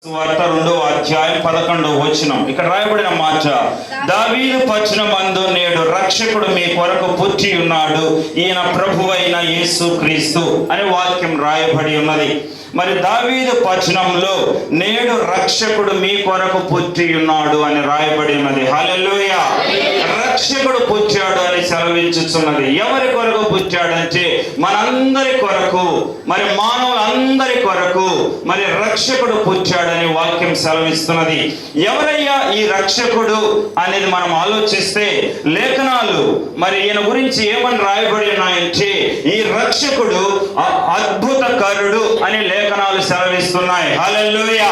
సువార్త 2వ అధ్యాయం 11వ వచనం. ఇక్కడ రాయబడిన మాట, దావీదు పట్టణమందు నేడు రక్షకుడు మీ కొరకు పుట్టి ఉన్నాడు, ఈయన ప్రభువైన యేసు క్రీస్తు అనే వాక్యం రాయబడి ఉన్నది. మరి దావీదు పట్టణంలో నేడు రక్షకుడు మీ కొరకు పుట్టి ఉన్నాడు అని రాయబడి ఉన్నది. హల్లెలూయా! రక్షకుడు పుట్టాడు అని సెలవించుచున్నది. ఎవరి కొరకు పుట్టాడంటే మనందరి కొరకు, మరి మానవులందరి కొరకు మరి రక్షకుడు పుట్టాడని వాక్యం సెలవిస్తున్నది. ఎవరయ్యా ఈ రక్షకుడు అనేది మనం ఆలోచిస్తే లేఖనాలు మరి ఈయన గురించి ఏమని రాయబడి ఉన్నాయంటే, ఈ రక్షకుడు అద్భుతకరుడు అని లేఖనాలు సెలవిస్తున్నాయి. హల్లెలూయా!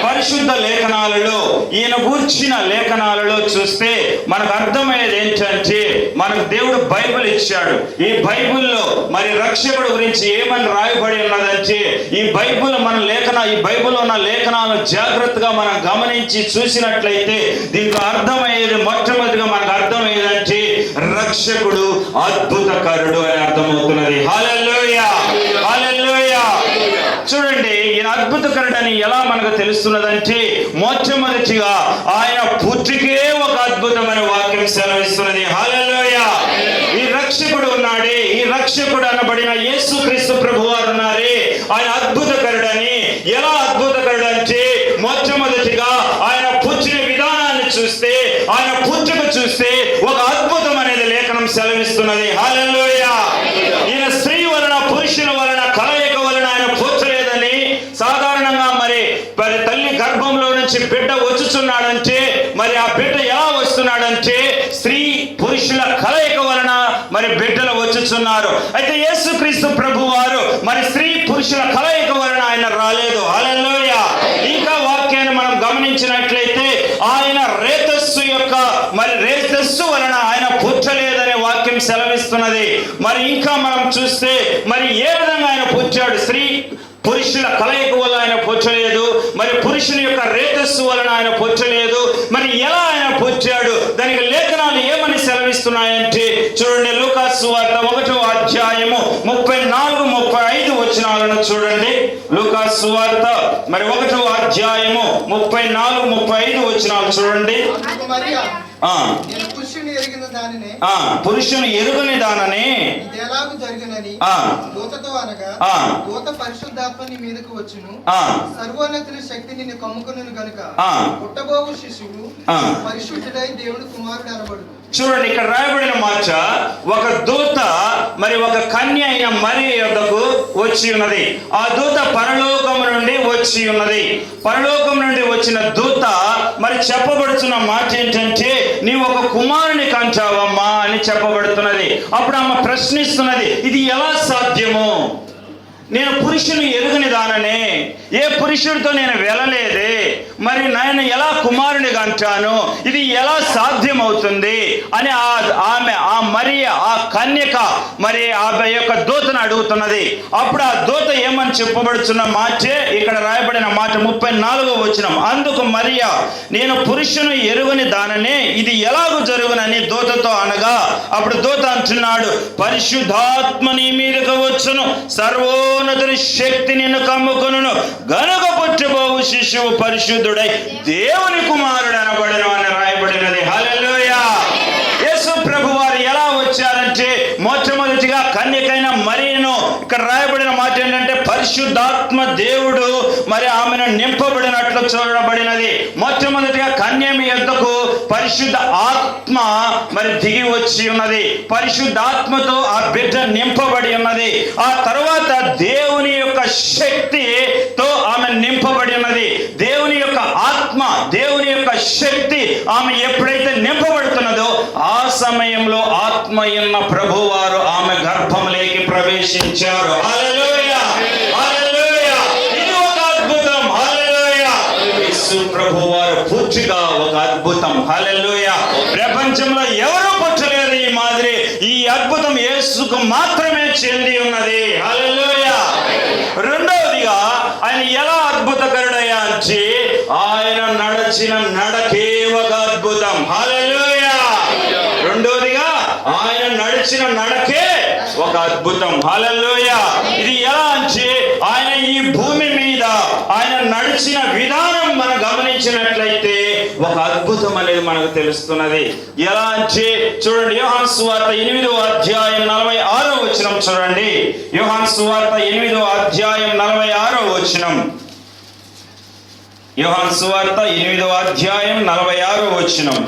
పరిశుద్ధ లేఖనాలలో ఈయన గూర్చిన లేఖనాలలో చూస్తే మనకు అర్థమయ్యేది ఏంటంటే, మనకు దేవుడు బైబిల్ ఇచ్చాడు. ఈ బైబిల్లో మరి రక్షకుడు గురించి ఏమని రాయబడి ఉన్నదంటే, ఈ బైబిల్లో ఉన్న లేఖనాలను జాగ్రత్తగా మనం గమనించి చూసినట్లయితే దీంట్లో అర్థమయ్యేది, మొట్టమొదటిగా మనకు అర్థమయ్యేదంటే రక్షకుడు అద్భుతకరుడు అని అర్థమవుతున్నది. హల్లెలూయా! హల్లెలూయా! చూడండి, ఈయన అద్భుతకరుడని ఎలా మనకు తెలుస్తున్నదంటే, మొట్టమొదటిగా ఆయన పుట్టికే ఒక అద్భుతమైన వాక్యం సెలవిస్తున్నది. హల్లెలూయా! ఈ రక్షకుడు ఉన్నాడే, ఈ రక్షకుడు అనబడిన యేసు క్రీస్తు ప్రభువారు ఉన్నారే, ఆయన అద్భుతకరుడని. ఎలా అద్భుతకరుడు అంటే, మొట్టమొదటిగా ఆయన పుట్టిన విధానాన్ని చూస్తే, ఆయన పుట్టుక చూస్తే ఒక అద్భుతం అనేది లేఖనం సెలవిస్తున్నది. హల్లెలూయా! ఈయన స్త్రీ వలన, పురుషుల వలన, కలయిక వలన ఆయన పుట్టలేదని. సాధారణంగా మరి తల్లి గర్భంలో నుంచి బిడ్డ వచ్చుచున్నాడంటే, మరి ఆ బిడ్డ ఎలా వస్తున్నాడంటే స్త్రీ పురుషుల కలయిక వలన మరి బిడ్డలు వచ్చుచున్నారు. అయితే యేసుక్రీస్తు ప్రభువారు మరి స్త్రీ పురుషుల కలయిక వలన ఆయన రాలేదు. హల్లెలూయా! ఇంకా వాక్యాన్ని మనం గమనించినట్లయితే ఆయన రేతస్సు వలన ఆయన పుట్టలేదనే వాక్యం సెలవిస్తున్నది. మరి ఇంకా మనం చూస్తే మరి ఏ విధంగా ఆయన పుట్టాడు? స్త్రీ పురుషుల కలయిక వల్ల ఆయన పుట్టలేదు, మరి పురుషుని యొక్క రేతస్సు వలన ఆయన పుట్టలేదు. మరి ఎలా ఆయన పుట్టాడు? దానికి లేఖనాలు ఏమని సెలవిస్తున్నాయంటే, చూడండి, లూకా సువార్త 1వ అధ్యాయము 34-35 వచనాలను చూడండి. లూకా సువార్త మరి 1వ అధ్యాయము 34-35 వచనాలు చూడండి. పురుషుని ఎరుగని దాననే పరిశుద్ధాత్మని మీదకు వచ్చును, సర్వోన్నతుని శక్తి నిన్ను కమ్ముకొనును గనుక పుట్టబోవు శిశువు పరిశుద్ధుడై దేవుని కుమారుడు అనబడు. చూడండి, ఇక్కడ రాయబడిన మాట, ఒక దూత మరి ఒక కన్య అయిన మరియ యొద్దకు వచ్చి ఉన్నది. ఆ దూత పరలోకము నుండి వచ్చి ఉన్నది. పరలోకం నుండి వచ్చిన దూత మరి చెప్పబడుతున్న మాట ఏంటంటే, నీవు ఒక కుమారుని కంటావమ్మా అని చెప్పబడుతున్నది. అప్పుడు ఆమె ప్రశ్నిస్తున్నది, ఇది ఎలా సాధ్యము? నేను పురుషుని ఎరుగని దాననే, ఏ పురుషుడితో నేను వెళ్ళలేదే, మరి నేను ఎలా కుమారుని కంటాను? ఇది ఎలా సాధ్యమవుతుంది అని ఆ మరియ, ఆ కన్యక మరి ఆ యొక్క దూతను అడుగుతున్నది. అప్పుడు ఆ దూత ఏమని చెప్పబడుతున్న మాటే ఇక్కడ రాయబడిన మాట 34వ వచనం. అందుకు మరియ, నేను పురుషుని ఎరుగని దాననే, ఇది ఎలాగూ జరుగునని దూతతో అనగా, అప్పుడు దూత అంటున్నాడు, పరిశుద్ధాత్మ నీ మీదకు వచ్చును, సర్వోన్నతుని శక్తి నిన్ను కమ్ముకొనును గనుక పుట్టబోవు శిశువు పరిశుద్ధుడై దేవుని కుమారుడు అనబడును అని రాయబడినది. హల్లెలూయా! యేసు ప్రభు వారు ఎలా వచ్చారంటే, మొట్టమొదటిగా కన్యకైన మరియను, ఇక్కడ రాయబడిన మాట ఏంటంటే పరిశుద్ధాత్మ దేవుడు మరి ఆమెను నింపబడినట్లు చూడబడినది. మొట్టమొదటిగా కన్యమి యొద్దకు పరిశుద్ధ ఆత్మ మరి దిగి వచ్చి ఉన్నది. పరిశుద్ధాత్మతో ఆ బిడ్డ నింపబడి ఉన్నది. ఆ తర్వాత దేవుని యొక్క శక్తితో ఆమె నింపబడి ఉన్నది. దేవుని యొక్క ఆత్మ, దేవుని యొక్క శక్తి ఆమె ఎప్పుడైతే నింపబడుతున్నదో ఆ సమయంలో ఆత్మ ఉన్న ప్రభువారు ఆమె గర్భంలోకి ప్రవేశించారు. హల్లెలూయా! హల్లెలూయా! ఇది ఒక అద్భుతం. హల్లెలూయా! యేసు ప్రభువారు పూర్తిగా ఒక అద్భుతం. హల్లెలూయా! ప్రపంచంలో ఎవరూ పుట్టలేదు ఈ మాదిరి. ఈ అద్భుతం యేసుకు మాత్రమే చెంది ఉన్నది. హల్లెలూయా! రెండవదిగా ఆయన ఎలా అద్భుతకరుడయ్యా అంటే, ఆయన నడిచిన నడకే ఒక అద్భుతం. హల్లెలూయా! రెండవదిగా ఆయన నడిచిన నడకే ఒక అద్భుతం. హల్లెలూయా. ఇది ఎలా అంటే ఆయన ఈ భూమి మీద ఆయన నడిచిన విధానం మనం గమనించినట్లయితే ఒక అద్భుతం అనేది మనకు తెలుస్తున్నది. ఎలా అంటే చూడండి, యోహాను సువార్త 8వ అధ్యాయం 46వ వచనం చూడండి. యోహాను సువార్త 8వ అధ్యాయం 46వ వచనం. యోహాను సువార్త 8వ అధ్యాయం 46వ వచనం.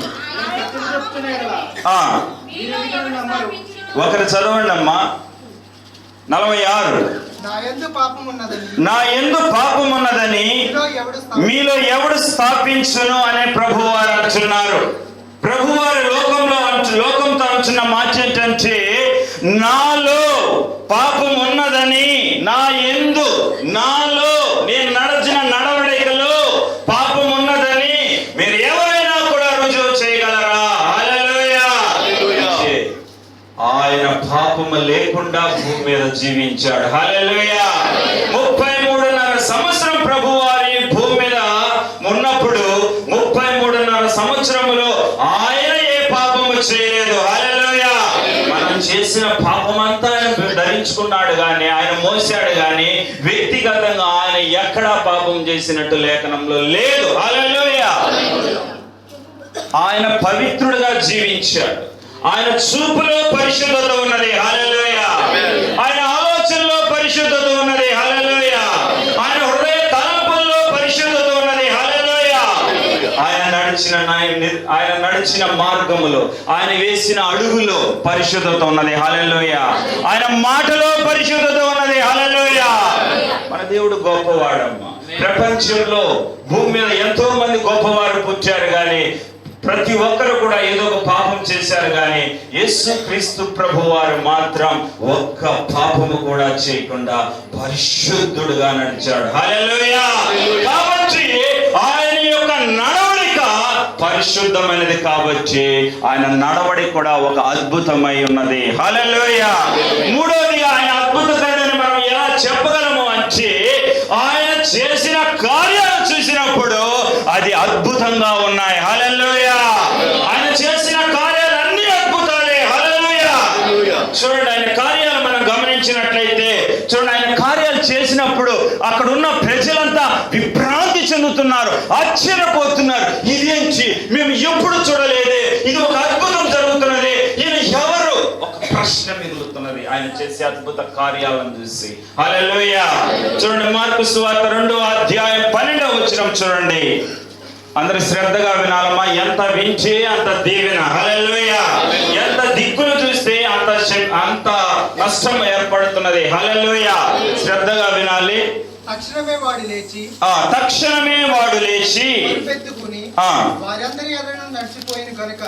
ఒకరు చదవండి అమ్మా. 46. నా యందు పాపం ఉన్నదని మీలో ఎవడు స్థాపించును అనే ప్రభువారు అంటున్నారు. ప్రభువారు లోకంతో అంటున్న మాట ఏంటంటే, నాలో పాపం ఉన్నదని, నాలో నేను నడిచిన నడవడికలో పాపం ఉన్నదని మీరు ఎవరైనా కూడా రుజువు చేయగలరా? హల్లెలూయా. ఆయన పాపము లేకుండా భూమి మీద జీవించాడు. హల్లెలూయా. 33.5 సంవత్సరం ప్రభువారి భూమి మీద ఉన్నప్పుడు 33.5 సంవత్సరములో ఆయన ఏ పాపము చేయలేదు. హల్లెలూయా. మనం చేసిన పాపమంతా ఆయన ధరించుకున్నాడు గాని, ఆయన మోసాడు గాని, వ్యక్తిగతంగా ఆయన ఎక్కడా పాపం చేసినట్టు లేఖనంలో లేదు. హల్లెలూయా. ఆయన పవిత్రుడుగా జీవించాడు. ఆయన చూపులో పరిశుద్ధత ఉన్నది. హల్లెలూయా. ఆయన ఆలోచనలో పరిశుద్ధత ఉన్నది. హల్లెలూయా. ఆయన హృదయ తలంపుల్లో పరిశుద్ధత ఉన్నది. హల్లెలూయా. ఆయన నడిచిన మార్గములో, ఆయన వేసిన అడుగులో పరిశుద్ధత ఉన్నది. హల్లెలూయా. ఆయన మాటలో పరిశుద్ధత ఉన్నది. హల్లెలూయా. మన దేవుడు గొప్పవాడమ్మా. ప్రపంచంలో భూమి మీద ఎంతో మంది గొప్పవారు పుట్టారు కానీ ప్రతి ఒక్కరు కూడా ఏదో ఒక పాపం చేశారు కానీ యేసుక్రీస్తు ప్రభువారు మాత్రం ఒక్క పాపము కూడా చేయకుండా పరిశుద్ధుడుగా నడిచాడు. హల్లెలూయా. కాబట్టి ఆయన యొక్క నడవడిక పరిశుద్ధమైనది కాబట్టి ఆయన నడవడి కూడా ఒక అద్భుతమై ఉన్నది. హల్లెలూయా. మూడోదిగా ఆయన అద్భుతకరుడని మనం ఎలా చెప్పగలము అంటే, ఆయన చేసిన కార్యాలు చూసినప్పుడు అది అద్భుతంగా ఉన్నాయి. హల్లెలూయా. ఆయన చేసిన కార్యాలన్నీ అద్భుతాలే. హల్లెలూయా. చూడండి, ఆయన కార్యాలు మనం గమనించినట్లయితే చూడండి, ఆయన కార్యాలు చేసినప్పుడు అక్కడ ఉన్న ప్రజలంతా విభ్రాంతి చెందుతున్నారు, ఆశ్చర్యపోతున్నారు. ఇదేంటి, మేము ఎప్పుడు చూడలేదే, ఇది ఒక అద్భుతం జరుగుతున్నది, ఈయన ఎవరు? ఒక ప్రశ్న మిగులుతున్నది ఆయన చేసే అద్భుత కార్యాలను చూసి. హల్లెలూయా. చూడండి, మార్కు సువార్త 2వ అధ్యాయం 12వ వచనం చూడండి. అందరూ శ్రద్ధగా వినాలమ్మా. ఎంత వింటే అంత దీవెన. హల్లెలూయా. ఎంత దిక్కులు చూస్తే అంత నష్టం ఏర్పడుతున్నది. హల్లెలూయా. శ్రద్ధగా వినాలి. తక్షణమే వాడు లేచి పెట్టుకుని వారందరి ఎదురును నడిచిపోయిన కనుక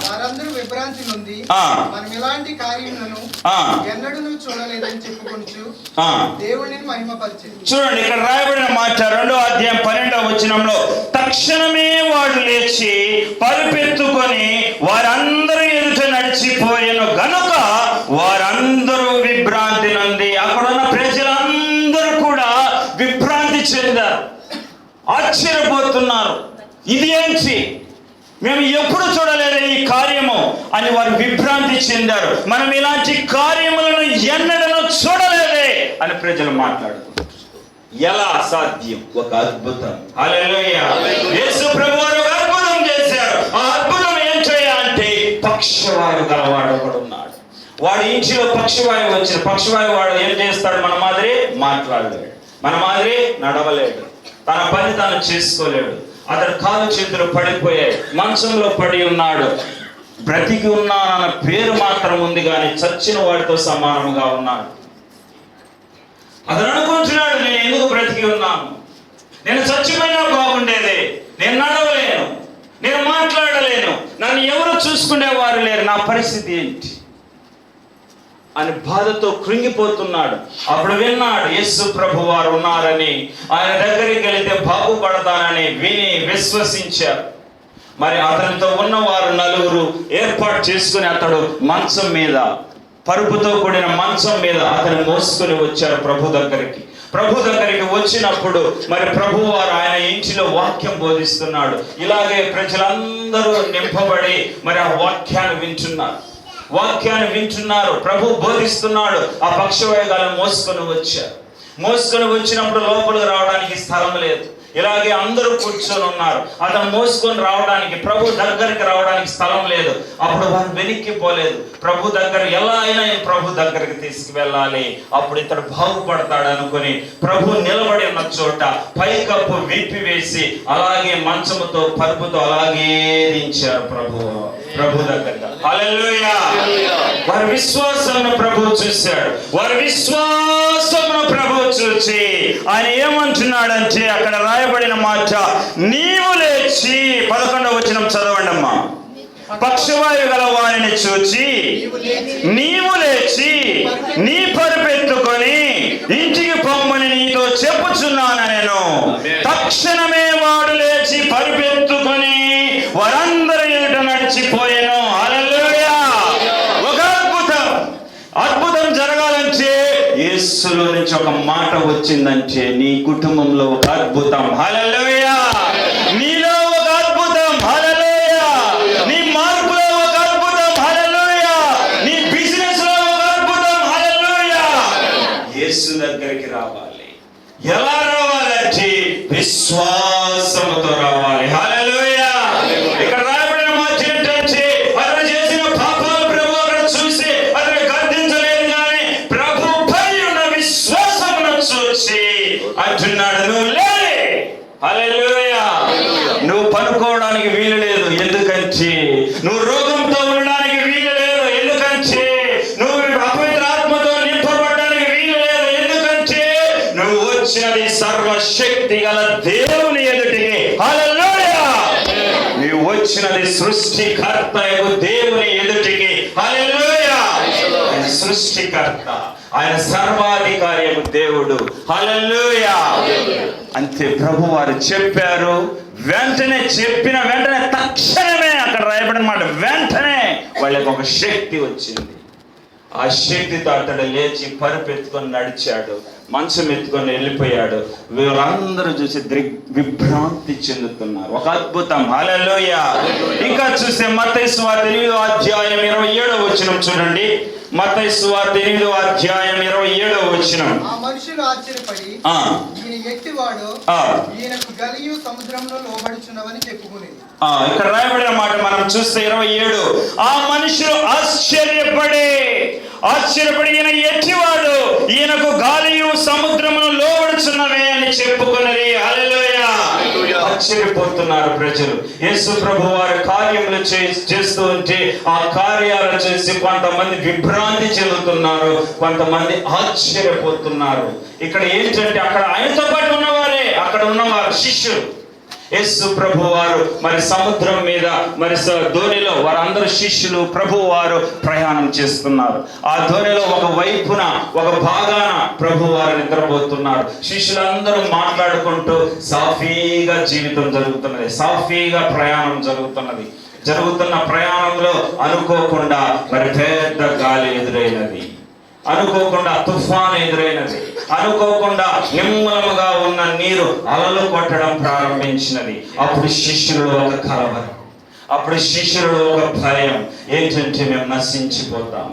వారందరూ విభ్రాంతి నొంది మనం ఇలాంటి కార్యములను ఎన్నడూ చూడలేదని చెప్పుకొంచు దేవుడిని మహిమపరిచింది. చూడండి, ఇక్కడ రాయబడిన మాట 2వ అధ్యాయం 12వ వచనంలో, తక్షణమే వాడు లేచి పరిపెత్తుకొని వారందరూ ఎదుట నడిచిపోయాను గనుక వారందరూ విభ్రాంతి నొంది. అక్కడున్న ప్రజలందరూ కూడా విభ్రాంతి చెందారు, ఆశ్చర్యపోతున్నారు. ఇది ఏంటి, మేము ఎప్పుడు చూడలేదు ఈ కార్యము అని వారు విభ్రాంతి చెందారు. మనం ఇలాంటి కార్యములను ఎన్నడూ చూడలేదే అని ప్రజలు మాట్లాడుతున్నారు. ఎలా సాధ్యం? ఒక అద్భుతం. హల్లెలూయా. యేసు ప్రభువారు ఒక అద్భుతం చేశారు. ఆ అద్భుతం ఏంటయ్యా అంటే, పక్షవాయు గలవాడు ఒకడు ఉన్నాడు. వాడి ఇంటిలో పక్షవాయు వచ్చిన పక్షవాయు వాడు ఏం చేస్తాడు? మన మాదిరి మాట్లాడలేడు, మన మాదిరి నడవలేడు, తన పని తాను చేసుకోలేడు. అతడు కాలు చేతులు పడిపోయాయి, మంచంలో పడి ఉన్నాడు. బ్రతికి ఉన్నానన్న పేరు మాత్రం ఉంది కానీ చచ్చిన వాడితో సమానంగా ఉన్నాడు. అతను అనుకుంటున్నాడు, నేను ఎందుకు బ్రతికి ఉన్నాను, నేను చచ్చిపోయినా బాగుండేది, నేను నడవలేను, నేను మాట్లాడలేను, నన్ను ఎవరు చూసుకునేవారు లేరు, నా పరిస్థితి ఏంటి అని బాధతో కృంగిపోతున్నాడు. అప్పుడు విన్నాడు యేసు ప్రభు వారు ఉన్నారని, ఆయన దగ్గరికి వెళితే బాగుపడతానని విని విశ్వసించారు. మరి అతనితో ఉన్నవారు 4 ఏర్పాటు చేసుకుని అతడు మంచం మీద, పరుపుతో కూడిన మంచం మీద అతను మోసుకొని వచ్చారు ప్రభు దగ్గరికి. ప్రభు దగ్గరికి వచ్చినప్పుడు మరి ప్రభు వారు ఆయన ఇంటిలో వాక్యం బోధిస్తున్నాడు. ఇలాగే ప్రజలందరూ నింపబడి మరి ఆ వాక్యాన్ని వింటున్నారు. వాక్యాన్ని వింటున్నారు, ప్రభు బోధిస్తున్నాడు. ఆ పక్షవాయుగాలను మోసుకొని వచ్చినప్పుడు లోపలికి రావడానికి స్థలం లేదు. ఇలాగే అందరూ కూర్చొని ఉన్నారు. అతను మోసుకొని రావడానికి, ప్రభు దగ్గరికి రావడానికి స్థలం లేదు. అప్పుడు వారు వెనక్కి పోలేదు. ప్రభు దగ్గర ఎలా అయినా ప్రభు దగ్గరికి తీసుకువెళ్ళాలి, అప్పుడు ఇతడు బాగుపడతాడు అనుకుని ప్రభు నిలబడి ఉన్న చోట పైకప్పు విప్పి వేసి అలాగే మంచముతో పరుపుతో అలాగే దించారు ప్రభు దగ్గర. హల్లెలూయా. వారి విశ్వాసమును ప్రభు చూశాడు. వారి విశ్వాసమును ప్రభు చూసి ఆయన ఏమంటున్నాడంటే, అక్కడ రాయబడిన మాట, నీవు లేచి 11వ వచనం చదవండి అమ్మా. పక్షవాయు గల వారిని చూచి నీవు లేచి నీ పరుపెత్తుకొని ఇంటికి పొమ్మని నీతో చెప్పుచున్నాను నేను. తక్షణమే వాడు లేచి పరుపెత్తుకొని వారందరి ఎదుట నడిచిపోయాను. హల్లెలూయా. ఒక అద్భుతం జరగాలంటే యేసులో నుంచి ఒక మాట వచ్చిందంటే నీ కుటుంబంలో ఒక అద్భుతం. హల్లెలూయా. నీలో ఒక అద్భుతం. హల్లెలూయా. నీ మార్పులో ఒక అద్భుతం. హల్లెలూయా. నీ బిజినెస్ లో ఒక అద్భుతం. హల్లెలూయా. యేసు దగ్గరికి రావాలి. ఎలా రావాలంటే విశ్వాసముతో రావాలి. హల్లెలూయా. ఇక్కడ రాయబడిన మాట ఏంటంటే, అతను చేసిన పాపాలు ప్రభు అక్కడ చూసి అతను గర్దించలేదు, కానీ ప్రభు పై ఉన్న విశ్వాసమును చూసి అంటున్నాడు, నువ్వు లే. హల్లెలూయా. నువ్వు పనుకోవడానికి వీలు లేదు, ఎందుకంటే నువ్వు రోగంతో ఉండడానికి వీలు లేదు, ఎందుకంటే నువ్వు అపవిత్ర ఆత్మతో నింపబడడానికి వీలు లేదు, ఎందుకంటే నువ్వు వచ్చినది సర్వశక్తి గల దేవుని ఎదుటికి. హల్లెలూయా. నువ్వు వచ్చినది సృష్టికర్త దేవుని ఎదుటికి. హల్లెలూయా. ఆయన సృష్టికర్త, ఆయన సర్వాధికారి దేవుడు. హల్లెలూయా. అంతే ప్రభు వారు చెప్పారు. వెంటనే చెప్పిన వెంటనే తక్షణమే అక్కడ రాయబడిన మాట, వెంటనే వాళ్ళకి ఒక శక్తి వచ్చింది. ఆ శక్తితో అతడు లేచి పరుపెత్తుకొని నడిచాడు, మంచం ఎత్తుకొని వెళ్ళిపోయాడు. వీళ్ళందరూ చూసి విభ్రాంతి చెందుతున్నారు. ఒక అద్భుతం. హల్లెలూయా. ఇంకా చూస్తే మత్తయి సువార్త 8వ అధ్యాయం 27వ వచనం చూడండి. మత్తయి సువార్త 8వ అధ్యాయం 27వ వచనం. ఆ మనుషులు ఆశ్చర్యపడి ఈయన ఎట్టివాడు, ఈయనకు గలియు సముద్రంలో లోబడుచున్నవని చెప్పుకునేది. ఇక్కడ రాయబడిన మాట మనం చూస్తే 27, ఆ మనుషులు ఆశ్చర్యపడి ఈయన ఎట్టివాడు, ఈయనకు గాలియు సముద్రమును లోబడుచున్నవే అని చెప్పుకున్నది. హల్లెలూయా. ఆశ్చర్యపోతున్నారు ప్రజలు. యేసు ప్రభు వారి కార్యములు చేస్తూ ఉంటే ఆ కార్యాలు చేసి కొంతమంది విభ్రాంతి చెందుతున్నారు, కొంతమంది ఆశ్చర్యపోతున్నారు. ఇక్కడ ఏంటంటే, అక్కడ ఆయనతో పాటు ఉన్నవారే, అక్కడ ఉన్నవారు శిష్యులు. యేసు ప్రభు వారు మరి సముద్రం మీద మరి ధోనిలో వారందరూ శిష్యులు ప్రభు వారు ప్రయాణం చేస్తున్నారు. ఆ ధోనిలో ఒక వైపున ఒక భాగాన ప్రభు వారు నిద్రపోతున్నారు. శిష్యులందరూ మాట్లాడుకుంటూ సాఫీగా జీవితం జరుగుతున్నది, సాఫీగా ప్రయాణం జరుగుతున్న ప్రయాణంలో అనుకోకుండా మరి పెద్ద గాలి ఎదురైనది, అనుకోకుండా తుఫాను ఎదురైనది, అనుకోకుండా నిమ్మలముగా ఉన్న నీరు అలలు కొట్టడం ప్రారంభించినది. అప్పుడు శిష్యులు ఒక కలవరం, అప్పుడు శిష్యులు ఒక భయం. ఏంటంటే మేము నశించిపోతాం,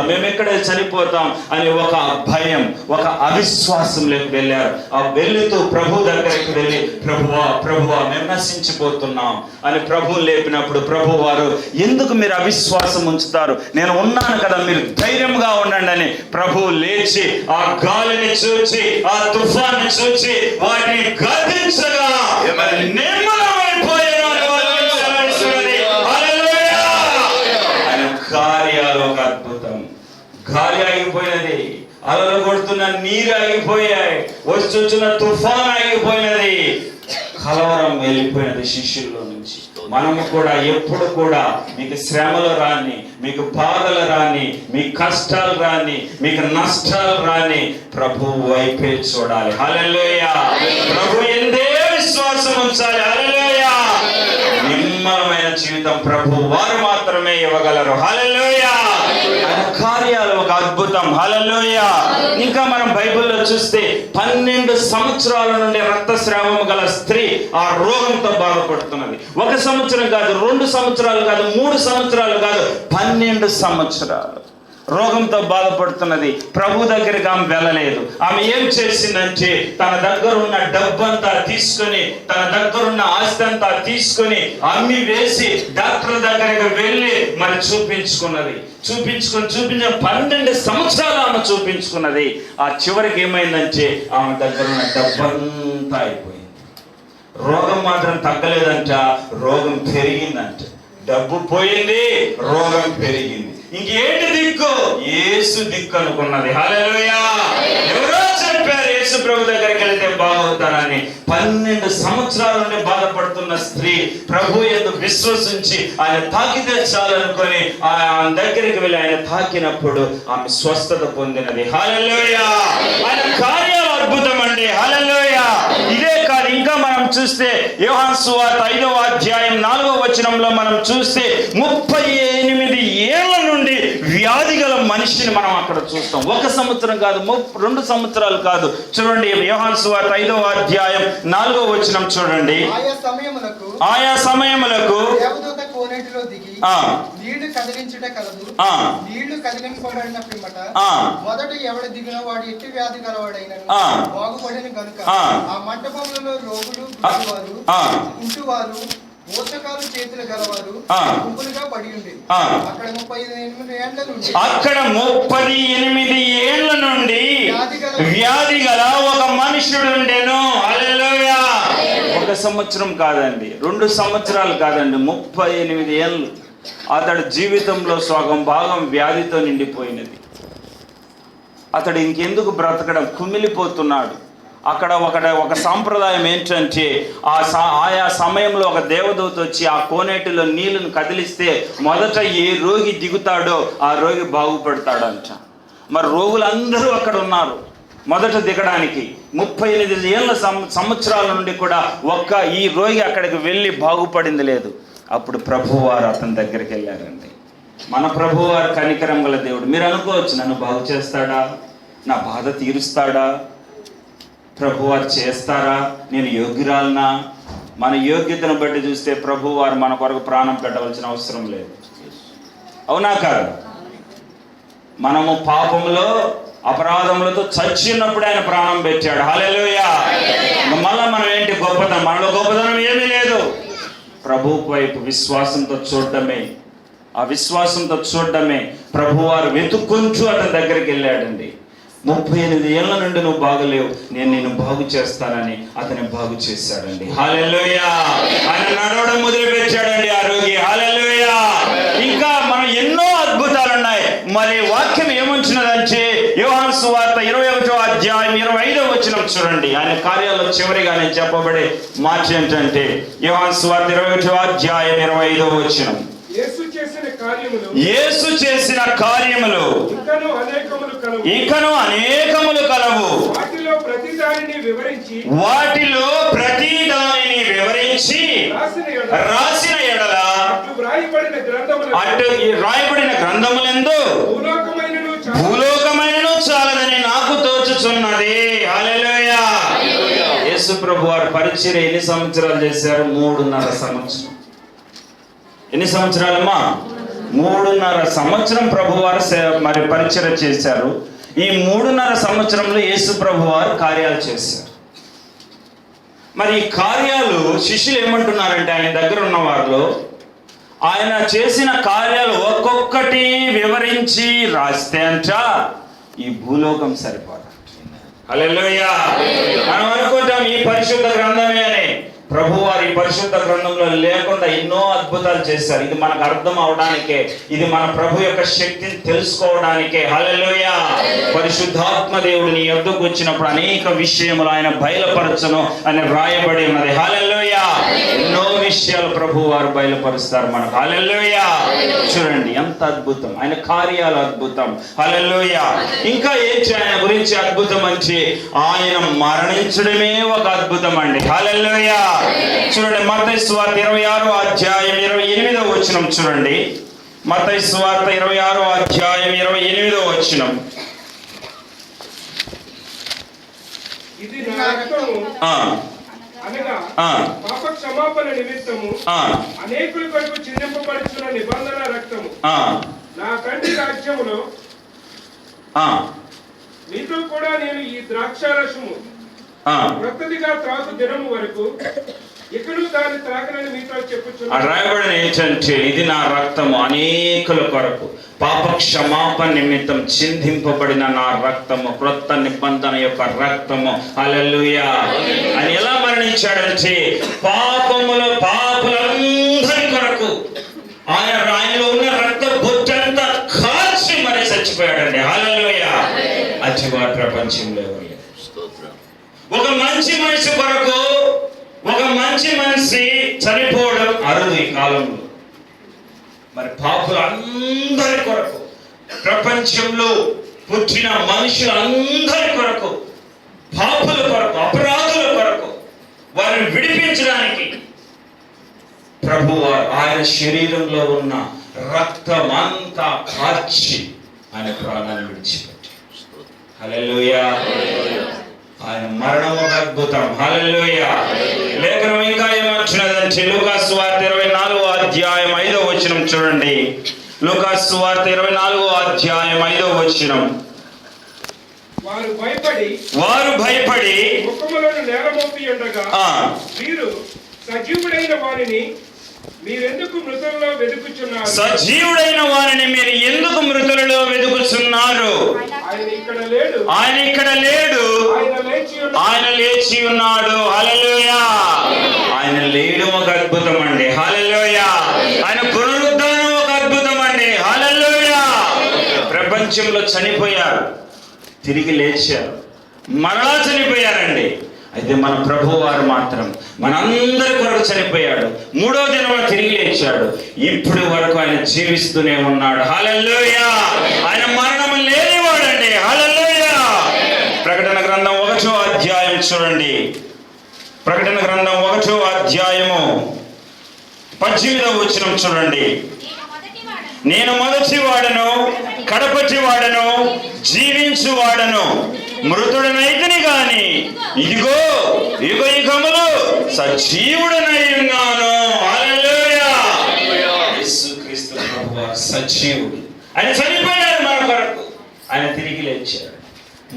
మేము ఎక్కడే చనిపోతాం అని ఒక భయం, ఒక అవిశ్వాసంలోకి వెళ్ళారు. ఆ వెళుతూ ప్రభు దగ్గరికి వెళ్ళి, ప్రభువా మేము నశించిపోతున్నాం అని ప్రభువు లేపినప్పుడు ప్రభు వారు, ఎందుకు మీరు అవిశ్వాసం ఉంచుతారు, నేను ఉన్నాను కదా, మీరు ధైర్యంగా ఉండండి అని ప్రభువు లేచి ఆ గాలిని చూచి ఆ తుఫాన్ని చూచి వాటిని గద్దించగా కార్యాలు ఒక అద్భుతం. గాలి ఆగిపోయినది, అలలు కొడుతున్న నీరు ఆగిపోయాయి, వచ్చున్న తుఫాన్ ఆగిపోయినది, కలవరం వెళ్ళిపోయినది శిష్యుల్లో నుంచి. మనము కూడా ఎప్పుడు కూడా మీకు శ్రమలు రాని, మీకు బాధలు రాని, మీ కష్టాలు రాని, మీకు నష్టాలు రాని ప్రభు వైపే చూడాలి. హల్లెలూయా. ప్రభు ఎందే విశ్వాసం ఉంచాలి. హల్లెలూయా. నిమ్మలమైన జీవితం ప్రభు వారు మాత్రమే ఇవ్వగలరు. హల్లెలూయా. కార్యాలు ఒక అద్భుతం. హల్లెలూయా. ఇంకా మనం బైబిల్లో చూస్తే 12 సంవత్సరాల నుండి రక్తస్రావం గల స్త్రీ ఆ రోగంతో బాధపడుతున్నది. 1 సంవత్సరం కాదు, 2 సంవత్సరాలు కాదు, 3 సంవత్సరాలు కాదు, 12 సంవత్సరాలు రోగంతో బాధపడుతున్నది. ప్రభు దగ్గరికి ఆమె వెళ్ళలేదు. ఆమె ఏం చేసిందంటే తన దగ్గర ఉన్న డబ్బంతా తీసుకొని, తన దగ్గరున్న ఆస్తి అంతా తీసుకొని అమ్మి వేసి డాక్టర్ దగ్గరికి వెళ్ళి మరి చూపించుకున్నది. చూపించిన 12 సంవత్సరాలు ఆమె చూపించుకున్నది. ఆ చివరికి ఏమైందంటే ఆమె దగ్గర ఉన్న డబ్బంతా అయిపోయింది. రోగం మాత్రం తగ్గలేదంట, రోగం పెరిగిందంట. డబ్బు పోయింది, రోగం పెరిగింది. ఇంకేంటి దిక్కు? యేసు దిక్కు అనుకున్నది. హల్లెలూయా. ఎవరో చెప్పారు యేసు ప్రభు దగ్గరికి వెళ్తే బాగుంటానని. 12 సంవత్సరాల నుండి బాధపడుతున్న స్త్రీ ప్రభు యందు విశ్వసించి ఆయన తాకితే చాలనుకొని ఆయన దగ్గరికి వెళ్ళి ఆయన తాకినప్పుడు ఆమె స్వస్థత పొందినది. హల్లెలూయా. ఆయన కార్యాలు అద్భుతం అండి. హల్లెలూయా. ఇదే కాదు, ఇంకా మనం చూస్తే యోహాను సువార్త 5వ అధ్యాయం 4వ వచనంలో మనం చూస్తే 38 ఏళ్ల నుండి వ్యాధి గల మనిషిని మనం అక్కడ చూస్తాం. 1 సంవత్సరం కాదు, 2 సంవత్సరాలు కాదు. చూడండి యోహాను సువార్త 5వ అధ్యాయం 4వ వచనం చూడండి. ఆయా సమయములకు దేవదూత కోనేటిలో దిగి నీళ్లు కదిలించుట కలదు. నీళ్లు కదిలింపబడిన పిమ్మట మొదట ఎవడు దిగిన వాడు ఎట్టి వ్యాధి గలవాడైనను బాగుపడిన గనుక ఆ మంటపములలో రోగులు, కుంటువారు, మోసకాలు చేతులు గలవారు గుంపులుగా పడి ఉంది. అక్కడ 38 ఏళ్ల నుండి వ్యాధి గల ఒక మనుషుడు ఉండెను. హల్లెలూయా. 1 సంవత్సరం కాదండి, 2 సంవత్సరాలు కాదండి, 38 ఏళ్ళు. అతడు జీవితంలో సగం భాగం వ్యాధితో నిండిపోయినది. అతడు ఇంకెందుకు బ్రతకడం, కుమిలిపోతున్నాడు. అక్కడ ఒక సాంప్రదాయం ఏంటంటే ఆయా సమయంలో ఒక దేవదూత వచ్చి ఆ కోనేటిలో నీళ్లను కదిలిస్తే మొదట ఏ రోగి దిగుతాడో ఆ రోగి బాగుపడతాడంట. మరి రోగులందరూ అక్కడ ఉన్నారు మొదట దిగడానికి. 38 ఏళ్ళ సంవత్సరాల నుండి కూడా ఈ రోగి అక్కడికి వెళ్ళి బాగుపడింది లేదు. అప్పుడు ప్రభువారు అతని దగ్గరికి వెళ్ళారండి. మన ప్రభువారు కనికరం గల దేవుడు. మీరు అనుకోవచ్చు, నన్ను బాగు చేస్తాడా, నా బాధ తీరుస్తాడా, ప్రభువారు చేస్తారా, నేను యోగ్యురాలనా? మన యోగ్యతను బట్టి చూస్తే ప్రభువారు మన కొరకు ప్రాణం పెట్టవలసిన అవసరం లేదు. అవునా కాదు? మనము పాపంలో అపరాధములతో చచ్చినప్పుడు ఆయన ప్రాణం పెట్టాడు. హల్లెలూయా. మళ్ళా మనం ఏంటి గొప్పతనం? మనలో గొప్పతనం ఏమీ లేదు. ప్రభు వైపు విశ్వాసంతో చూడడమే, ఆ విశ్వాసంతో చూడడమే. ప్రభువారు వెతుక్కుంటూ అతని దగ్గరికి వెళ్ళాడండి. 38 ఏళ్ల నుండి నువ్వు బాగలేవు, నేను నిన్ను బాగు చేస్తానని అతని బాగు చేశాడండి. హల్లెలూయా. ఆయన నడవడం మొదలు పెట్టాడండి ఆ రోగి. హల్లెలూయా. ఇంకా మనం ఎన్నో అద్భుతాలు ఉన్నాయి. మరి వాక్యం ఏముంచినదంటే యోహాను సువార్త 21వ అధ్యాయం 25వ వచనం చూడండి. ఆయన కార్యాల్లో చివరిగా నేను చెప్పబడే మాట ఏంటంటే యోహాను సువార్త 21వ అధ్యాయం 25వ వచనం. యేసు చేసిన కార్యములు ఇంకను అనేకములు కలవు. వాటిలో ప్రతి దానిని వివరించి రాసిన ఎడల అటు రాయబడిన గ్రంథములందు భూలోకమైనను చాలదని నాకు తోచుచున్నది. హల్లెలూయా. యేసు ప్రభువారు పరిచర్య ఎన్ని సంవత్సరాలు చేశారు? 3.5 సంవత్సరం. ఎన్ని సంవత్సరాలమ్మా? 3.5 సంవత్సరం ప్రభువారు మరి పరిచర్య చేశారు. ఈ 3.5 సంవత్సరంలో యేసు ప్రభువారు కార్యాలు చేశారు. మరి ఈ కార్యాలు శిష్యులు ఏమంటున్నారంటే ఆయన దగ్గర ఉన్న వారిలో ఆయన చేసిన కార్యాలు ఒక్కొక్కటి వివరించి రాస్తే అంట ఈ భూలోకం సరిపోదు. హల్లెలూయా. మనం అనుకుంటాం ఈ పరిశుద్ధ గ్రంథమే అని. ప్రభువారి పరిశుద్ధ గ్రంథంలో లేకుండా ఎన్నో అద్భుతాలు చేశారు. ఇది మనకు అర్థం అవడానికే, ఇది మన ప్రభు యొక్క శక్తిని తెలుసుకోవడానికే. హల్లెలూయా. పరిశుద్ధాత్మ దేవుడు నీ యొద్దకు వచ్చినప్పుడు అనేక విషయములు ఆయన బయలుపరచను అని వ్రాయబడి ఉన్నది. హల్లెలూయా. ఎన్నో విషయాలు ప్రభు వారు బయలుపరుస్తారు మనకు. హల్లెలూయా. చూడండి ఎంత అద్భుతం, ఆయన కార్యాలు అద్భుతం. హల్లెలూయా. ఇంకా ఏంటి ఆయన గురించి అద్భుతం అంటే ఆయన మరణించడమే ఒక అద్భుతం అండి. హల్లెలూయా. చూడండి మత్తయి సువార్త 26వ అధ్యాయం 28వ వచనం చూడండి. మత్తయి సువార్త 26వ అధ్యాయం 28వ వచనం. ఇది నా రక్తము అనగా పాప క్షమాపణ నిమిత్తము అనేకుల కొరకు చిందింపబడుచున్న నిబంధన రక్తము. నా తండ్రి రాజ్యములో మీతో కూడా నేను ఈ ద్రాక్షారసము క్రొత్తదిగా త్రాగు దినము వరకు ఇకను దాన్ని త్రాగనని మీతో చెప్పుచున్నాను. రాయబడిన ఏంటంటే ఇది నా రక్తము అనేకుల కొరకు పాప క్షమాపణ నిమిత్తం చిందింపబడిన నా రక్తము, క్రొత్త నిబంధన యొక్క రక్తము. హల్లెలూయా. అని ఎలా మరణించాడంటే పాపులందరి కొరకు ఆయనలో ఉన్న రక్త బొట్టంతా కాల్చి మరి చచ్చిపోయాడండి. హల్లెలూయా. అచ్చివాడు ప్రపంచంలో ఎవరు లేరు. ఒక మంచి మనిషి కొరకు ఒక మంచి మనిషి చనిపోవడం అరుదు ఈ కాలంలో. మరి పాపులందరి కొరకు, ప్రపంచంలో పుట్టిన మనుషులందరి కొరకు, పాపుల కొరకు, అపరాధుల కొరకు వారిని విడిపించడానికి ప్రభువారు ఆయన శరీరంలో ఉన్న రక్తమంతా కార్చి ఆయన ప్రాణాన్ని విడిచిపెట్టారు. హల్లెలూయా. ఆయన మరణం ఒక అద్భుతం. హల్లెలూయా. లేఖనం ఇంకా ఏమంటున్నదంటే లూకాసు సువార్త 24వ అధ్యాయం 5వ వచనం చూడండి. లూకాసు సువార్త 24వ అధ్యాయం 5వ వచనం. వారు భయపడి ముఖములను నేలమోపి ఉండగా మీరు సజీవుడైన వారిని మీరెందుకు మృతులలో వెతుకుచున్నారు? సజీవుడైన వారిని మీరు ఎందుకు మృతులలో వెతుకుచున్నారు? ఆయన ఇక్కడ లేడు, ఆయన లేచి ఉన్నాడు. హల్లెలూయా. ఆయన లేడు ఒక అద్భుతం అండి. హల్లెలూయా. ఆయన పునరుద్ధానం ఒక అద్భుతం అండి. హల్లెలూయా. ప్రపంచంలో చనిపోయారు, తిరిగి లేచారు, మరలా చనిపోయారండి. అయితే మన ప్రభు వారు మాత్రం మనందరి కొరకు చనిపోయాడు, 3వ దినమున తిరిగి లేచాడు. ఇప్పుడు వరకు ఆయన జీవిస్తూనే ఉన్నాడు. హల్లెలూయా. ఆయన మరణము లేనివాడండి. హల్లెలూయా. ప్రకటన గ్రంథం 1వ అధ్యాయం చూడండి. ప్రకటన గ్రంథం 1వ అధ్యాయము 18వ వచనం చూడండి. నేను మొదటి వాడను, కడపటి వాడను, జీవించు వాడను, మృతుడనైతిని గాని ఇదిగో యుగ యుగములు సజీవుడనై ఉన్నాను. హల్లెలూయా. యేసుక్రీస్తు ప్రభువు సజీవుడు. ఆయన చనిపోయాడు మన కొరకు, ఆయన తిరిగి లేచాడు.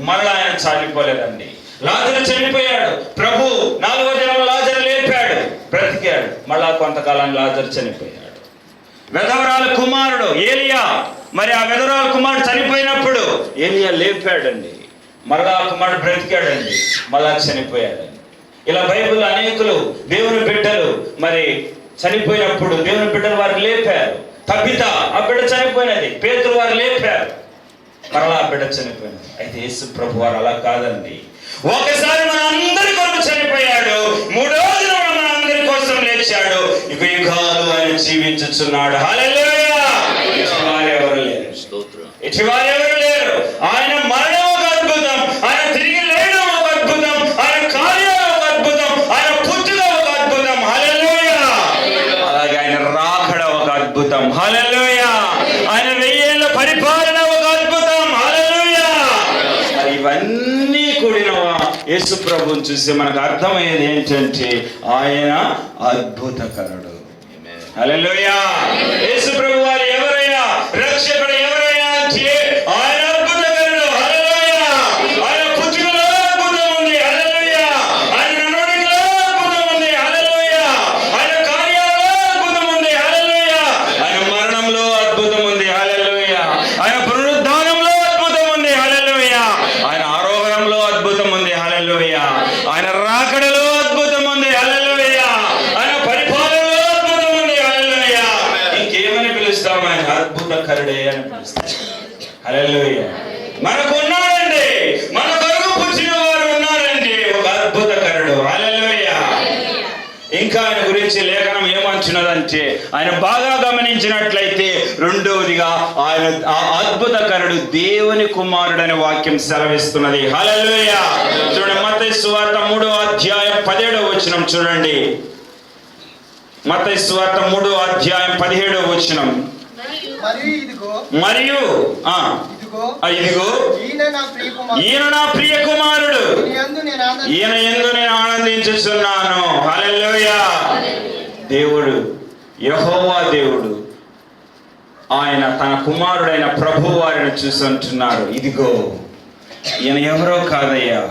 మరలా ఆయన చాలిపోలేదండి. లాజరు చనిపోయాడు, ప్రభు 4వ దినమున లాజరు లేపాడు, బ్రతికాడు. మళ్ళా కొంతకాలం లాజరు చనిపోయాడు. వెధవరాల కుమారుడు ఏలియా, మరి ఆ వెధవరాల కుమారుడు చనిపోయినప్పుడు ఏలియా లేపాడండి. మరలా ఆ కుమారుడు బ్రతికాడండి, మళ్ళా చనిపోయాడండి. ఇలా బైబిల్ అనేకులు దేవుని బిడ్డలు మరి చనిపోయినప్పుడు దేవుని బిడ్డలు వారిని లేపారు. తబిత ఆ బిడ్డ చనిపోయినది, పేతురు వారు లేపారు, మరలా ఆ బిడ్డ చనిపోయినది. అయితే యేసు ప్రభు వారు అలా కాదండి. ఒకసారి మన అందరి కొరకు చనిపోయాడు, 3వ దినమున మన అందరి కోసం లేచాడు. యుగ యుగాలు ఆయన జీవించుచున్నాడు. హల్లెలూయా. ఇటువారెవరు లేరు. ఆయన మరణం ఒక అద్భుతం, ఆయన తిరిగి లేయడం ఒక అద్భుతం, ఆయన కార్యాలు ఒక అద్భుతం, ఆయన పుట్టుక ఒక అద్భుతం. హల్లెలూయా. అలాగే ఆయన రాకడ ఒక అద్భుతం. హల్లెలూయా. ఆయన 1000 ఏళ్ల పరిపాలన ఒక అద్భుతం. హల్లెలూయా. ఇవన్నీ కూడిన యేసు ప్రభువుని చూసి మనకు అర్థమయ్యేది ఏంటంటే ఆయన అద్భుతకరుడు. హల్లెలూయా. యేసు ప్రభు వారు ఎవరయ్యా? రక్షకుడు ఎవరయ్యా అంటే ఆయన అద్భుతకరుడు. హల్లెలూయా. ఆయన పుట్టుకలో అద్భుతం ఉంది. హల్లెలూయా. ఆయన నడవడికలో అద్భుతం ఉంది. హల్లెలూయా. ఆయన కార్యాలలో అద్భుతం ఉంది. హల్లెలూయా. ఆయన మరణంలో అద్భుతం ఉంది. హల్లెలూయా. ఆయన పునరుద్ధానంలో అద్భుతం ఉంది. హల్లెలూయా. ఆయన ఆరోహణంలో అద్భుతం ఉంది. హల్లెలూయా. ఆయన రాకడలో అద్భుతం ఉంది. హల్లెలూయా. ఆయన పరిపాలనలో అద్భుతం ఉంది. హల్లెలూయా. ఇంకేమని పిలుస్తాం? ఆయన అద్భుతకరుడే అని పిలుస్తాం. హల్లెలూయా. మనకు ఉన్నాడండి, మన కొరకు పుట్టిన వారు ఉన్నారండి, ఒక అద్భుతకరుడు. హల్లెలూయా. ఇంకా ఆయన గురించి లేఖనం ఏమంటున్నదంటే ఆయన బాగా గమనించినట్లయితే రెండవదిగా ఆయన ఆ అద్భుతకరుడు దేవుని కుమారుడు అనే వాక్యం సెలవిస్తున్నది. హల్లెలూయా. చూడండి మత్తయి సువార్త 3వ అధ్యాయం 17వ వచనం చూడండి. మత్తయి సువార్త 3వ అధ్యాయం 17వ వచనం. మరియు ఇదిగో ఈయన నా ప్రియ కుమారుడు, ఈయన యందు నేను ఆనందించుచున్నాను. హల్లెలూయా. దేవుడు యెహోవా దేవుడు ఆయన తన కుమారుడైన ప్రభు వారిని చూసుంటున్నారు. ఇదిగో ఈయన ఎవరో కాదయ్యా,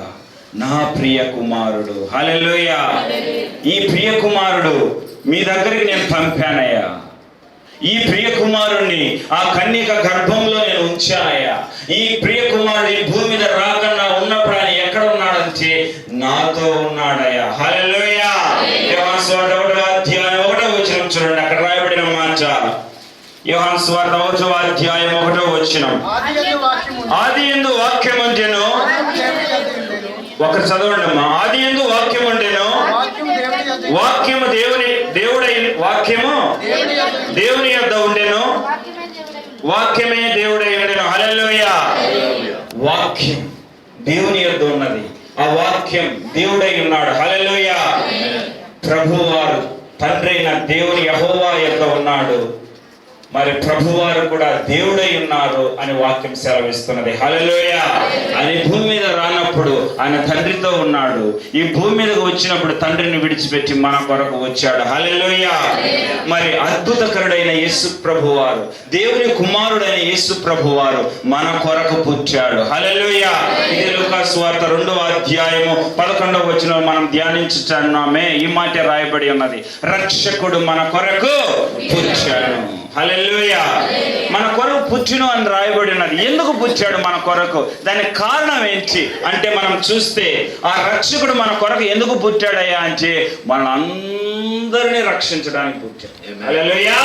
నా ప్రియ కుమారుడు. హల్లెలూయా. ఈ ప్రియ కుమారుడు మీ దగ్గరికి నేను పంపానయ్యా. ఈ ప్రియ కుమారుణ్ణి ఆ కన్యక గర్భంలో నేను ఉంచానయ్యా. ఈ ప్రియ కుమారుడు ఈ భూమి మీద రాకుండా ఉన్నప్పుడు ఆయన ఎక్కడ ఉన్నాడంటే నాతో ఉన్నాడయ్యా. హల్లెలూయా. యోహాను సువార్త 1వ అధ్యాయం 1వ వచనం చూడండి, అక్కడ రాయబడిన మాట. యోహాను సువార్త 1వ అధ్యాయం 1వ వచనం. ఆదియందు వాక్యము ఉండెను. ఒకరు చదవండి అమ్మా. ఆదియందు వాక్యము ఉండెను, వాక్యము దేవుని యొద్ద ఉండెను, వాక్యమే దేవుడై ఉండెను. హల్లెలూయా. వాక్యం దేవుని యొద్ద ఉన్నది, ఆ వాక్యం దేవుడై ఉన్నాడు. హల్లెలూయా. ప్రభువారు తండ్రి అయిన దేవుని యెహోవా యొద్ద ఉన్నాడు, మరి ప్రభువారు కూడా దేవుడై ఉన్నారు అని వాక్యం సెలవిస్తున్నది. హల్లెలూయా. ఆయన భూమి మీద రానప్పుడు ఆయన తండ్రితో ఉన్నాడు, ఈ భూమి మీదకు వచ్చినప్పుడు తండ్రిని విడిచిపెట్టి మన కొరకు వచ్చాడు. హల్లెలూయా. మరి అద్భుతకరుడైన యేసు ప్రభువారు, దేవుని కుమారుడైన యేసు ప్రభువారు మన కొరకు పుట్టాడు. హల్లెలూయా. ఇది లూకా సువార్త 2వ అధ్యాయము 11వ వచనం మనం ధ్యానించుచున్నామే. ఈ మాట రాయబడి ఉన్నది, రక్షకుడు మన కొరకు పుట్టాడు. హల్లెలూయా. మన కొరకు పుచ్చును అని రాయబడి ఉన్నది. ఎందుకు పుచ్చాడు మన కొరకు? దానికి కారణం ఏంటి అంటే మనం చూస్తే ఆ రక్షకుడు మన కొరకు ఎందుకు పుట్టాడయ్యా అంటే మన అందరినీ రక్షించడానికి పుట్టాడు. హల్లెలూయా.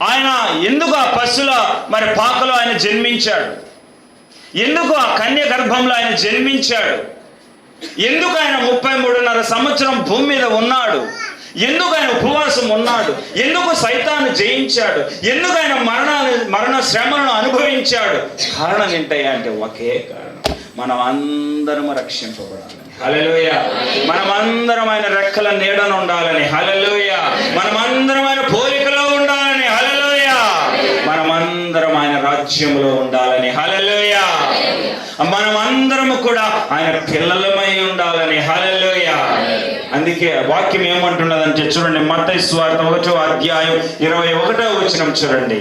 ఆయన ఎందుకు ఆ పశుల మరి పాకలో ఆయన జన్మించాడు? ఎందుకు ఆ కన్య గర్భంలో ఆయన జన్మించాడు? ఎందుకు ఆయన 33.5 సంవత్సరం భూమి మీద ఉన్నాడు? ఎందుకు ఆయన ఉపవాసం ఉన్నాడు? ఎందుకు సైతాన్ని జయించాడు? ఎందుకు ఆయన మరణ శ్రమలను అనుభవించాడు? కారణం ఏంటయ్యా అంటే ఒకే కారణం, మనం అందరము రక్షింపబడాలని. హల్లెలూయా. మనమందరం ఆయన రెక్కల నీడన ఉండాలని. హల్లెలూయా. మనమందరం ఆయన పోలికలో ఉండాలని. హల్లెలూయా. మనమందరం ఆయన రాజ్యంలో ఉండాలని. హల్లెలూయా. మనమందరము కూడా ఆయన పిల్లలమై ఉండాలని. హల్లెలూయా. అందుకే వాక్యం ఏమంటున్నదంటే చూడండి, మత్తయి సువార్త 1వ అధ్యాయం 21వ వచనం చూడండి.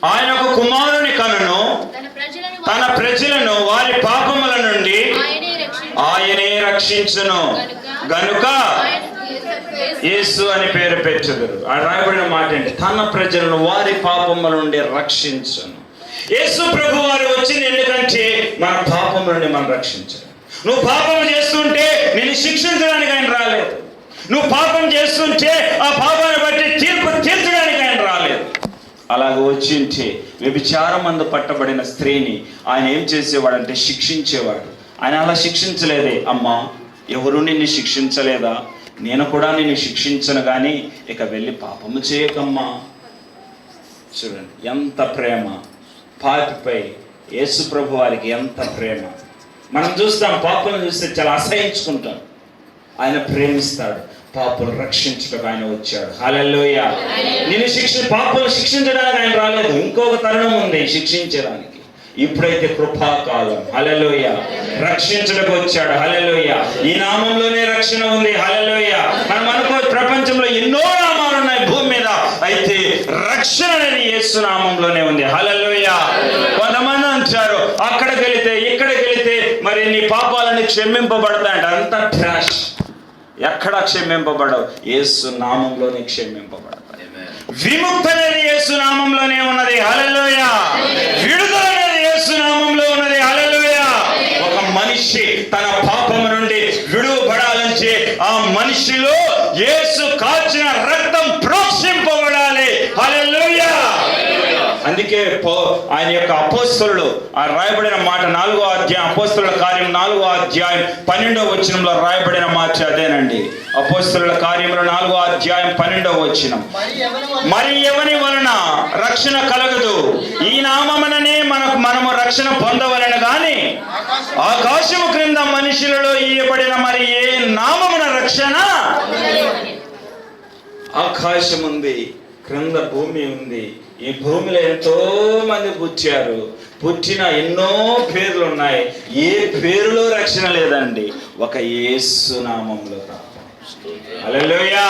ఆయన ఒక కుమారుని కనును, తన ప్రజలను వారి పాపముల నుండి ఆయనే రక్షించును గనుక యేసు అని పేరు పెట్టుదురు. ఆ రాయబడిన మాట ఏంటి? తన ప్రజలను వారి పాపముల నుండి రక్షించును. యేసు ప్రభు వారు వచ్చింది ఎందుకంటే మన పాపముల నుండి మనం రక్షించడం. నువ్వు పాపం చేస్తుంటే నేను శిక్షించడానికి ఆయన రాలేదు. నువ్వు పాపం చేస్తుంటే ఆ పాపాన్ని బట్టి తీర్పు తీర్చడానికి ఆయన రాలేదు. అలాగ వచ్చింటే వ్యభిచారం మందు పట్టబడిన స్త్రీని ఆయన ఏం చేసేవాడంటే శిక్షించేవాడు. ఆయన అలా శిక్షించలేదే. అమ్మా, ఎవరు నిన్ను శిక్షించలేదా? నేను కూడా నిన్ను శిక్షించను కానీ ఇక వెళ్ళి పాపము చేయకమ్మా. చూడండి ఎంత ప్రేమ పాపిపై యేసు ప్రభు వారికి, ఎంత ప్రేమ. మనం చూస్తాం, పాపం చూస్తే చాలా అసహించుకుంటాం. ఆయన ప్రేమిస్తాడు, పాపను రక్షించడానికి ఆయన వచ్చాడు. హల్లెలూయా. నిన్ను పాపను శిక్షించడానికి ఆయన రాలేదు, ఇంకొక తరుణం ఉంది శిక్షించడానికి. ఇప్పుడైతే కృపాకాలం. హల్లెలూయా. రక్షించడానికి వచ్చాడు. హల్లెలూయా. ఈ నామంలోనే రక్షణ ఉంది. హల్లెలూయా. మనం అనుకో ప్రపంచంలో ఎన్నో నామాలు ఉన్నాయి భూమి మీద, అయితే రక్షణ అనేది యేసు నామంలోనే ఉంది. హల్లెలూయా. కొంతమంది అంటారు అక్కడికి వెళితే ఇక్కడికి వెళితే మరి నీ పాపాలన్నీ క్షమింపబడతాయంట. అంత ట్రాష్. ఎక్కడ క్షమింపబడవు? యేసు నామంలోనే క్షమింపబడతాయి. విముక్తి అనేది యేసు నామంలోనే ఉన్నది. హల్లెలూయా. విడుదల అనేది యేసు నామంలో ఉన్నది. హల్లెలూయా. ఒక మనిషి తన పాపము నుండి విడువబడాలంటే ఆ మనిషిలో యేసు కాచిన రక్తం ప్రోక్షింపబడాలి. హల్లెలూయా. అందుకే ఆయన యొక్క అపోస్తలుడు ఆ రాయబడిన మాట 4వ అధ్యాయం, అపోస్తలుల కార్యం 4వ అధ్యాయం 12వ వచనంలో రాయబడిన మాట అదేనండి. అపోస్తలుల కార్యములు 4వ అధ్యాయం 12వ వచనం. మరి ఎవని వలన రక్షణ కలగదు, ఈ నామముననే మనము రక్షణ పొందవలెను గాని ఆకాశము క్రింద మనుషులలో ఇయ్యబడిన మరి ఏ నామమున రక్షణ ఆకాశం ఉంది, క్రింద భూమి ఉంది. ఈ భూమిలో ఎంతో మంది పుట్టారు. పుట్టిన ఎన్నో పేర్లు ఉన్నాయి. ఏ పేరులో రక్షణ లేదండి, ఒక యేసు నామంలో తప్ప. హల్లెలూయా!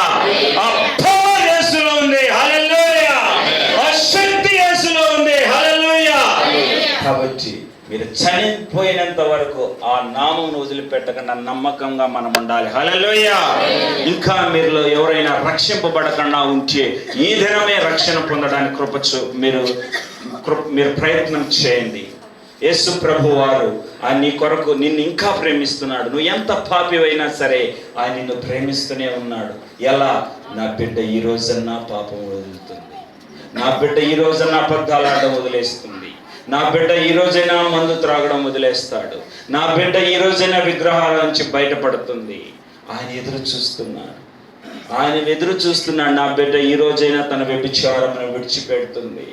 ఆ పవర్ యేసులో ఉంది. హల్లెలూయా! ఆ శక్తి యేసులో ఉంది. హల్లెలూయా! కాబట్టి మీరు చనిపోయినంత వరకు ఆ నామమును వదిలిపెట్టకుండా నమ్మకంగా మనం ఉండాలి. హల్లెలూయా! ఇంకా మీరులో ఎవరైనా రక్షింపబడకుండా ఉంటే ఈ దినమే రక్షణ పొందడానికి మీరు ప్రయత్నం చేయండి. యేసు ప్రభు వారు ఆయన నీ కొరకు నిన్ను ఇంకా ప్రేమిస్తున్నాడు. నువ్వు ఎంత పాపివైనా సరే ఆయన నిన్ను ప్రేమిస్తూనే ఉన్నాడు. ఎలా? నా బిడ్డ ఈ రోజన్నా పాపం వదులుతుంది, నా బిడ్డ ఈ రోజన్నా అబద్ధాలు ఆడడం వదిలేస్తుంది, నా బిడ్డ ఈ రోజైనా మందు త్రాగడం వదిలేస్తాడు, నా బిడ్డ ఈ రోజైనా విగ్రహాల నుంచి బయటపడుతుంది. ఆయన ఎదురు చూస్తున్నాడు. నా బిడ్డ ఈ రోజైనా తన వ్యభిచారమును విడిచిపెడుతుంది.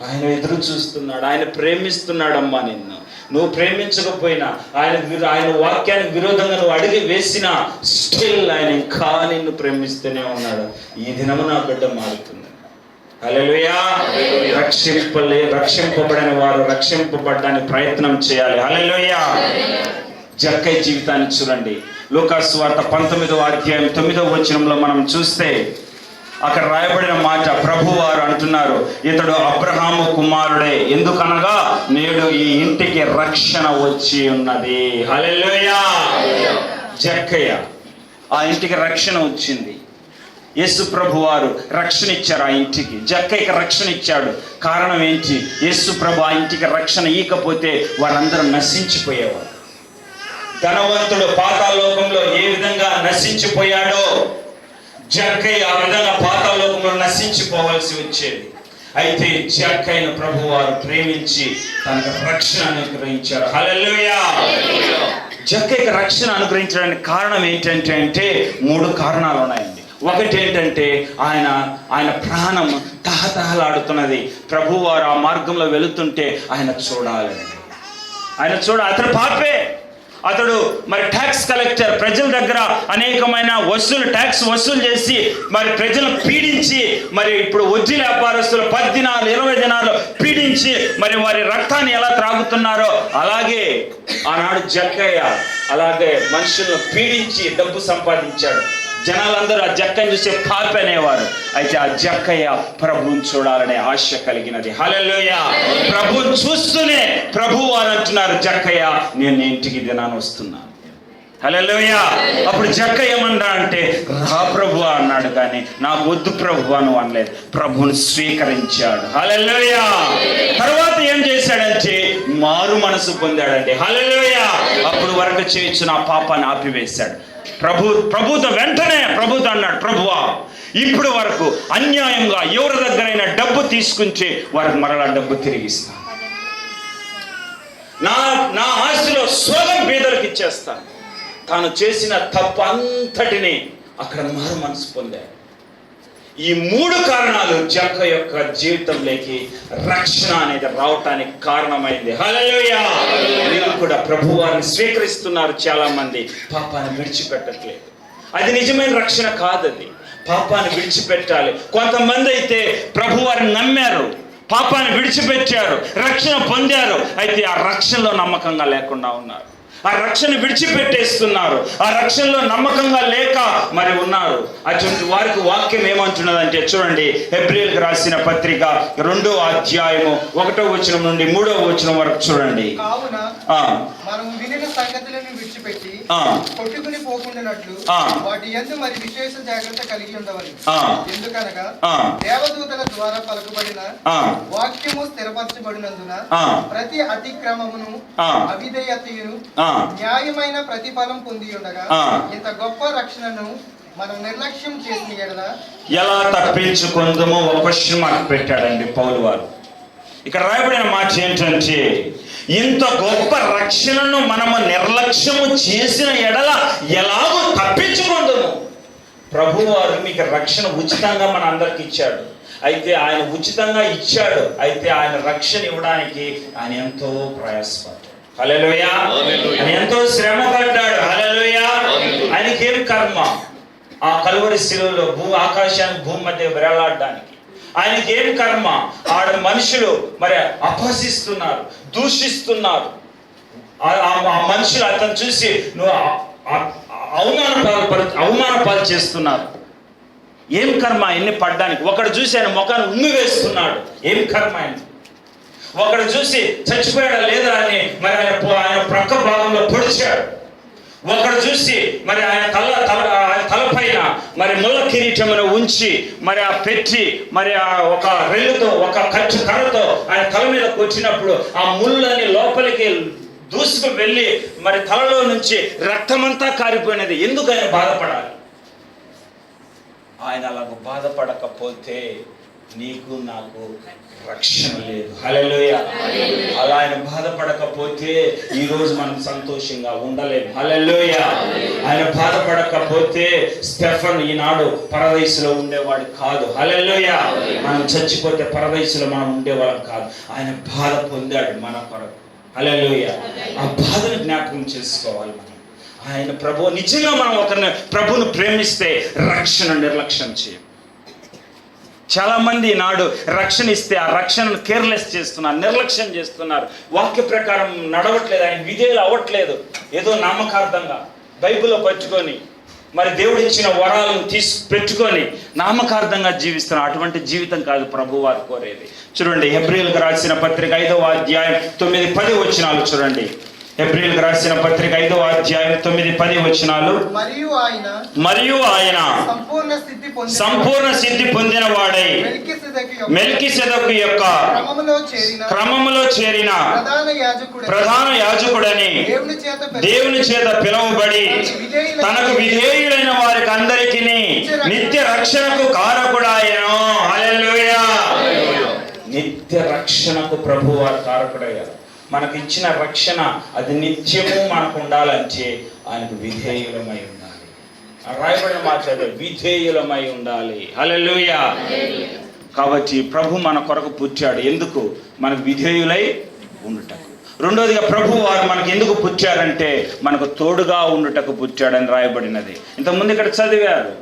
ఆయన ఎదురు చూస్తున్నాడు. ఆయన ప్రేమిస్తున్నాడమ్మా నిన్ను. నువ్వు ప్రేమించకపోయినా ఆయన వాక్యానికి విరోధంగా నువ్వు అడిగి వేసినా స్టిల్ ఆయన ఇంకా నిన్ను ప్రేమిస్తూనే ఉన్నాడు. ఈ దినము నా బిడ్డ మారుతుంది. హల్లెలూయా! రక్షింపబడిన వారు రక్షింపబడడానికి ప్రయత్నం చేయాలి. హల్లెలూయా! జక్కయ్య జీవితాన్ని చూడండి. లూకాసు వార్త 19వ అధ్యాయం 9వ వచనంలో మనం చూస్తే అక్కడ రాయబడిన మాట, ప్రభు వారు అంటున్నారు, ఇతడు అబ్రహాము కుమారుడే, ఎందుకనగా నేడు ఈ ఇంటికి రక్షణ వచ్చి ఉన్నది. హల్లెలూయా! జక్కయ్య, ఆ ఇంటికి రక్షణ వచ్చింది. యేసు ప్రభు వారు రక్షణ ఇచ్చారు ఆ ఇంటికి. జక్కయ్యకి రక్షణ ఇచ్చాడు. కారణం ఏంటి? యేసు ప్రభు ఆ ఇంటికి రక్షణ ఇవ్వకపోతే వారందరూ నశించిపోయేవారు. ధనవంతుడు పాతాళలోకంలో ఏ విధంగా నశించిపోయాడో జక్కయ్య ఆ విధంగా పాతాళలోకంలో నశించిపోవాల్సి వచ్చేది. అయితే జక్కయ్యను ప్రభు వారు ప్రేమించి తనకు రక్షణ అనుగ్రహించారు. హల్లెలూయా! జక్కయ్యకి రక్షణ అనుగ్రహించడానికి కారణం ఏంటంటే 3 కారణాలు ఉన్నాయండి. ఒకటి ఏంటంటే ఆయన ప్రాణం తహతహలాడుతున్నది. ప్రభు వారు ఆ మార్గంలో వెళుతుంటే ఆయన చూడాలని. అతను పాపే. అతడు మరి ట్యాక్స్ కలెక్టర్. ప్రజల దగ్గర అనేకమైన ట్యాక్స్ వసూలు చేసి మరి ప్రజలను పీడించి, మరి ఇప్పుడు వడ్డీ వ్యాపారస్తులు 10 దినాలు 20 దినాలు పీడించి మరి వారి రక్తాన్ని ఎలా త్రాగుతున్నారో అలాగే ఆనాడు జక్కయ్య అలాగే మనుషులను పీడించి డబ్బు సంపాదించాడు. జనాలందరూ ఆ జక్కయ్యను చూసే పాపి అనేవారు. అయితే ఆ జక్కయ్య ప్రభువుని చూడాలనే ఆశ కలిగినది. హల్లెలూయా! ప్రభువుని చూస్తూనే ప్రభు వారు అంటున్నారు, జక్కయ్య నేను ఇంటికి దినాన్ని వస్తున్నాను. హల్లెలూయా! అప్పుడు జక్కయ్య ఏమన్నా అంటే రా ప్రభు అన్నాడు, కానీ నాకు వద్దు ప్రభు అని అనలేదు. ప్రభువుని స్వీకరించాడు. హల్లెలూయా! తర్వాత ఏం చేశాడంటే మారు మనసు పొందాడండి. హల్లెలూయా! అప్పుడు వరకు చేయించిన ఆ పాపాన్ని ఆపివేశాడు. ప్రభుతో వెంటనే ప్రభుతో అన్నాడు, ప్రభువా ఇప్పుడు వరకు అన్యాయంగా ఎవరి దగ్గరైనా డబ్బు తీసుకుంటే వారికి మరలా డబ్బు తిరిగిస్తా. నా ఆస్తిలో సోదం బీదలకు ఇచ్చేస్తాను. తాను చేసిన తప్పు అంతటిని అక్కడ మారు మనసు పొందాడు. ఈ 3 కారణాలు జక్క యొక్క జీవితంలోకి రక్షణ అనేది రావటానికి కారణమైంది. హల్లెలూయా! మీరు కూడా ప్రభు వారిని స్వీకరిస్తున్నారు. చాలా మంది పాపాన్ని విడిచిపెట్టట్లేదు. అది నిజమైన రక్షణ కాదది. పాపాన్ని విడిచిపెట్టాలి. కొంతమంది అయితే ప్రభు వారిని నమ్మారు, పాపాన్ని విడిచిపెట్టారు, రక్షణ పొందారు. అయితే ఆ రక్షణలో నమ్మకంగా లేకుండా ఉన్నారు. ఆ రక్షణ విడిచిపెట్టేస్తున్నారు. ఆ రక్షణలో నమ్మకంగా లేక మరి ఉన్నారు. అటువంటి వారికి వాక్యం ఏమంటున్నదంటే చూడండి, హెబ్రీయులకు రాసిన పత్రిక 2వ అధ్యాయము 1వ వచనం నుండి 3వ వచనం వరకు చూడండి. కావున మనము వినిన సంగతులను విడిచిపెట్టి కొట్టుకుని పోకుండానట్లు వాటి యందు మరి విశేష జాగ్రత్త కలిగి ఉండవాలి. ఎందుకనగా దేవదూతల ద్వారా పలుకుబడిన వాక్యము స్థిరపరచబడినందున ప్రతి అతిక్రమమును అవిధేయతను న్యాయమైన ప్రతిఫలం పొంది ఉండగా ఇంత గొప్ప రక్షణను మనం నిర్లక్ష్యం చేసిన ఎడల ఎలా తప్పించుకుందామో ఒక క్వశ్చన్ మార్క్ పెట్టాడండి పౌలు వారు. ఇక్కడ రాయబడిన మాట ఏంటంటే ఇంత గొప్ప రక్షణను మనము నిర్లక్ష్యము చేసిన ఎడల ఎలాగో తప్పించుకుందాము. ప్రభు వారు మీకు రక్షణ ఉచితంగా మన అందరికి ఇచ్చాడు. అయితే ఆయన ఉచితంగా ఇచ్చాడు. అయితే ఆయన రక్షణ ఇవ్వడానికి ఆయన ఎంతో ప్రయాసపడ్డాడు. హల్లెలూయా! ఆయన ఎంతో శ్రమ పడ్డాడు. హల్లెలూయా! ఆయనకేం కర్మ? ఆ కలువరి శిలువలో ఆకాశానికి భూమి మధ్య వేలాడడానికి. ఆయనకి ఏం కర్మ? ఆడ మనుషులు మరి అపహసిస్తున్నారు, దూషిస్తున్నారు. ఆ మనుషులు అతను చూసి నువ్వు అవమానపాలు చేస్తున్నారు. ఏం కర్మ ఎన్ని పడ్డానికి? ఒకడు చూసి ఆయన ముఖాన్ని ఉమ్మి వేస్తున్నాడు. ఏం కర్మ ఆయన? ఒకడు చూసి చచ్చిపోయాడా లేదా అని మరి ఆయన ప్రక్క భాగంలో పొడిచాడు. ఒకడు చూసి మరి ఆయన తలపైన మరి ముళ్ళ కిరీటమును ఉంచి మరి ఆ పెట్టి మరి ఆ ఒక రెల్లుతో ఒక కర్రతో ఆయన తల మీద కొట్టినప్పుడు ఆ ముళ్ళని లోపలికి దూసుకు వెళ్ళి మరి తలలో నుంచి రక్తమంతా కారిపోయినది. ఎందుకు ఆయన బాధపడాలి? ఆయన అలాగ బాధపడకపోతే నీకు నాకు రక్షణ లేదు. హల్లెలూయా. అలా ఆయన బాధపడకపోతే ఈ రోజు మనం సంతోషంగా ఉండలేము. హల్లెలూయా. ఆయన బాధపడకపోతే స్టెఫన్ ఈనాడు పరదైసులో ఉండేవాడు కాదు. హల్లెలూయా. మనం చచ్చిపోతే పరదైసులో మనం ఉండేవాళ్ళం కాదు. ఆయన బాధ పొందాడు మన కొరకు. హల్లెలూయా. ఆ బాధను జ్ఞాపకం చేసుకోవాలి మనం. ఆయన ప్రభు నిజంగా మనం ఒకరిని ప్రభువును ప్రేమిస్తే రక్షణ నిర్లక్ష్యం చేయం. చాలా మంది నాడు రక్షణ ఇస్తే ఆ రక్షణను కేర్లెస్ చేస్తున్నారు, నిర్లక్ష్యం చేస్తున్నారు. వాక్య ప్రకారం నడవట్లేదు, ఆయన విధేయులు అవ్వట్లేదు. ఏదో నామకార్థంగా బైబిల్లో పట్టుకొని మరి దేవుడు ఇచ్చిన వరాలను పెట్టుకొని నామకార్థంగా జీవిస్తున్నారు. అటువంటి జీవితం కాదు ప్రభు వారు కోరేది. చూడండి, హెబ్రీయులకు రాసిన పత్రిక 5వ అధ్యాయం 9-10 వచనాలు చూడండి. హెబ్రీయులకు రాసిన పత్రిక 5వ అధ్యాయం 9-10 వచనాలు. మరియు ఆయన సంపూర్ణ సిద్ధి పొందిన వాడై మెల్కీసెదెకు యొక్క క్రమములో చేరిన ప్రధాన యాజకుడని దేవుని చేత పిలువబడి తనకు విధేయులైన వారికి అందరికీ నిత్య రక్షణకు కారకుడాయను. హల్లెలూయా. నిత్య రక్షణకు ప్రభువారు కారకుడయ్యారు. మనకు ఇచ్చిన రక్షణ అది నిత్యము మనకు ఉండాలంటే ఆయనకు విధేయులమై ఉండాలి. రాయబడిన మాట విధేయులమై ఉండాలి. హల్లెలూయా. కాబట్టి ప్రభు మన కొరకు పుట్టాడు. ఎందుకు? మనకు విధేయులై ఉండుటకు. రెండోదిగా ప్రభు వారు మనకు ఎందుకు పుట్టారంటే మనకు తోడుగా ఉండుటకు పుట్టాడని రాయబడినది. ఇంతకుముందు ఇక్కడ చదివారు,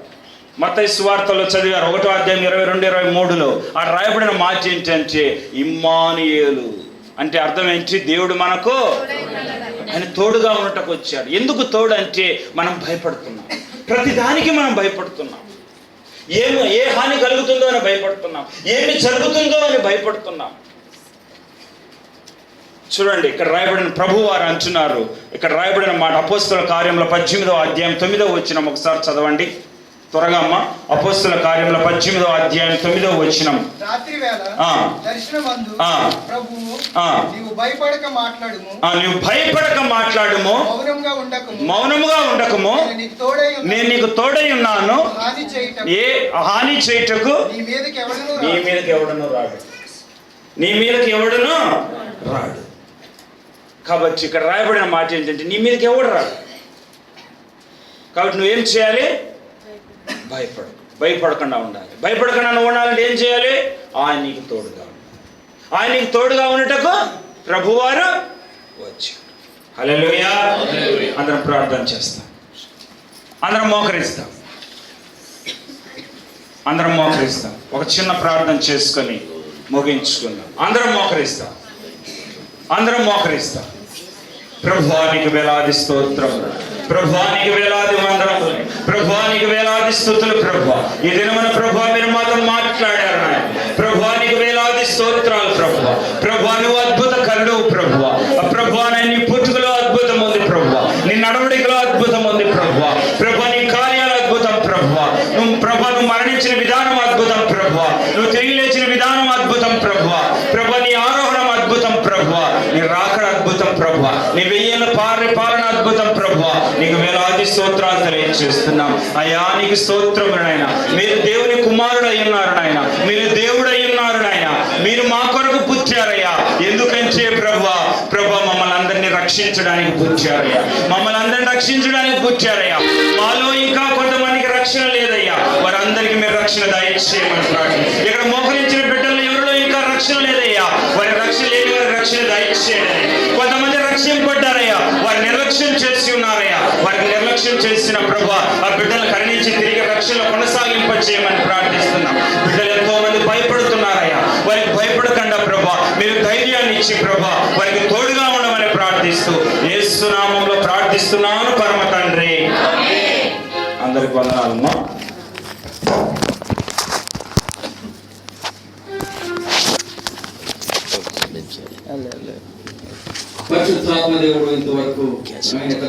మత్తయి సువార్తలో చదివారు 1వ అధ్యాయం 22-23లో. ఆ రాయబడిన మాట ఏంటంటే ఇమ్మానుయేలు అంటే అర్థం ఏంటి? దేవుడు మనకు ఆయన తోడుగా ఉన్నట్టుకు వచ్చాడు. ఎందుకు తోడు అంటే మనం భయపడుతున్నాం, ప్రతిదానికి మనం భయపడుతున్నాం. ఏ హాని కలుగుతుందో అని భయపడుతున్నాం, ఏమి జరుగుతుందో అని భయపడుతున్నాం. చూడండి, ఇక్కడ రాయబడిన ప్రభు వారు అంటున్నారు, ఇక్కడ రాయబడిన మాట అపోస్తల కార్యంలో 18వ అధ్యాయం 9వ వచనం ఒకసారి చదవండి త్వరగా అమ్మ. అపోస్తల కార్యంలో 18వ అధ్యాయం 9వ వచనం. రాత్రి వేళ దర్శనమందు ప్రభువు నీవు భయపడక మాట్లాడుము, మౌనముగా ఉండకము, నేను నీకు తోడై ఉన్నాను, ఏ హాని చేయుటకు నీ మీదకి ఎవడును రాడు. కాబట్టి ఇక్కడ రాయబడిన మాట ఏంటంటే నీ మీదకి ఎవడు రాడు. కాబట్టి నువ్వేం చేయాలి? భయపడకుండా ఉండాలి. భయపడకుండా ఉండాలంటే ఏం చేయాలి? ఆయన నీకు తోడుగా ఉండాలి. ఆయన నీకు తోడుగా ఉండటకు ప్రభువారు వచ్చాడు. హల్లెలూయా. అందరం ప్రార్థన చేస్తాం, అందరం మోకరిస్తాం. ఒక చిన్న ప్రార్థన చేసుకొని ముగించుకుందాం. అందరం మోకరిస్తాం. ప్రభువానికి వేలాది స్తోత్రములు, ప్రభువానికి వేలాది వందనములు, ప్రభువానికి వేలాది స్తుతులు. ప్రభువా, ఈ దినమున ప్రభువా మీరు మాతో మాట్లాడారు నాయన. ప్రభువానికి వేలాది స్తోత్రాలు. ప్రభువా నువ్వు అద్భుత కరుడు. ప్రభువా నీ పుట్టుకలో అద్భుతం ఉంది. నీ నడవడికలో అద్భుతం ఉంది. ప్రభువా నీ కార్యాలు అద్భుతం. నువ్వు మరణించిన విధానం అద్భుతం. నువ్వు తిరిగి లేచిన విధానం అద్భుతం. నీ ఆరోహణం అద్భుతం. నీ రాకడ అద్భుతం. నీ 1000 పాలన అద్భుతం. నీకు వేలాది స్తోత్రాలు తెలియజేస్తున్నాం అయ్యా. నీకు స్తోత్రం నాయన. మీరు దేవుని కుమారుడు అయ్యున్నారు నాయన. మీరు దేవుడు అయ్యున్నారు నాయన. మీరు మా కొరకు పుట్టారయ్యా. ఎందుకంటే ప్రభువా మమ్మల్ని అందరినీ రక్షించడానికి పుట్టారయ్యా. మాలో ఇంకా కొంతమందికి రక్షణ లేదయ్యా. వారందరికీ మీరు రక్షణ దయచేయమని ప్రార్థన. ఇక్కడ మోకరించిన బిడ్డలు ఎవరిలో ఇంకా రక్షణ లేదయ్యా. వారి రక్షణ లేని వారి రక్షణ దయచేయండి. కొంతమంది రక్షింపడ్డారయ్యా, వారి నిర్లక్ష్యం చేసి ఉన్నారయ్యా. వారికి నిర్లక్ష్యం చేసిన ప్రభువా ఆ బిడ్డలు కరుణించి తిరిగి నామములో ప్రార్థిస్తున్నాను పరమ తండ్రి. అందరికి వందనాలమ్మా. పరిశుద్ధాత్మ దేవుడు ఇంతవరకు ఆయన యొక్క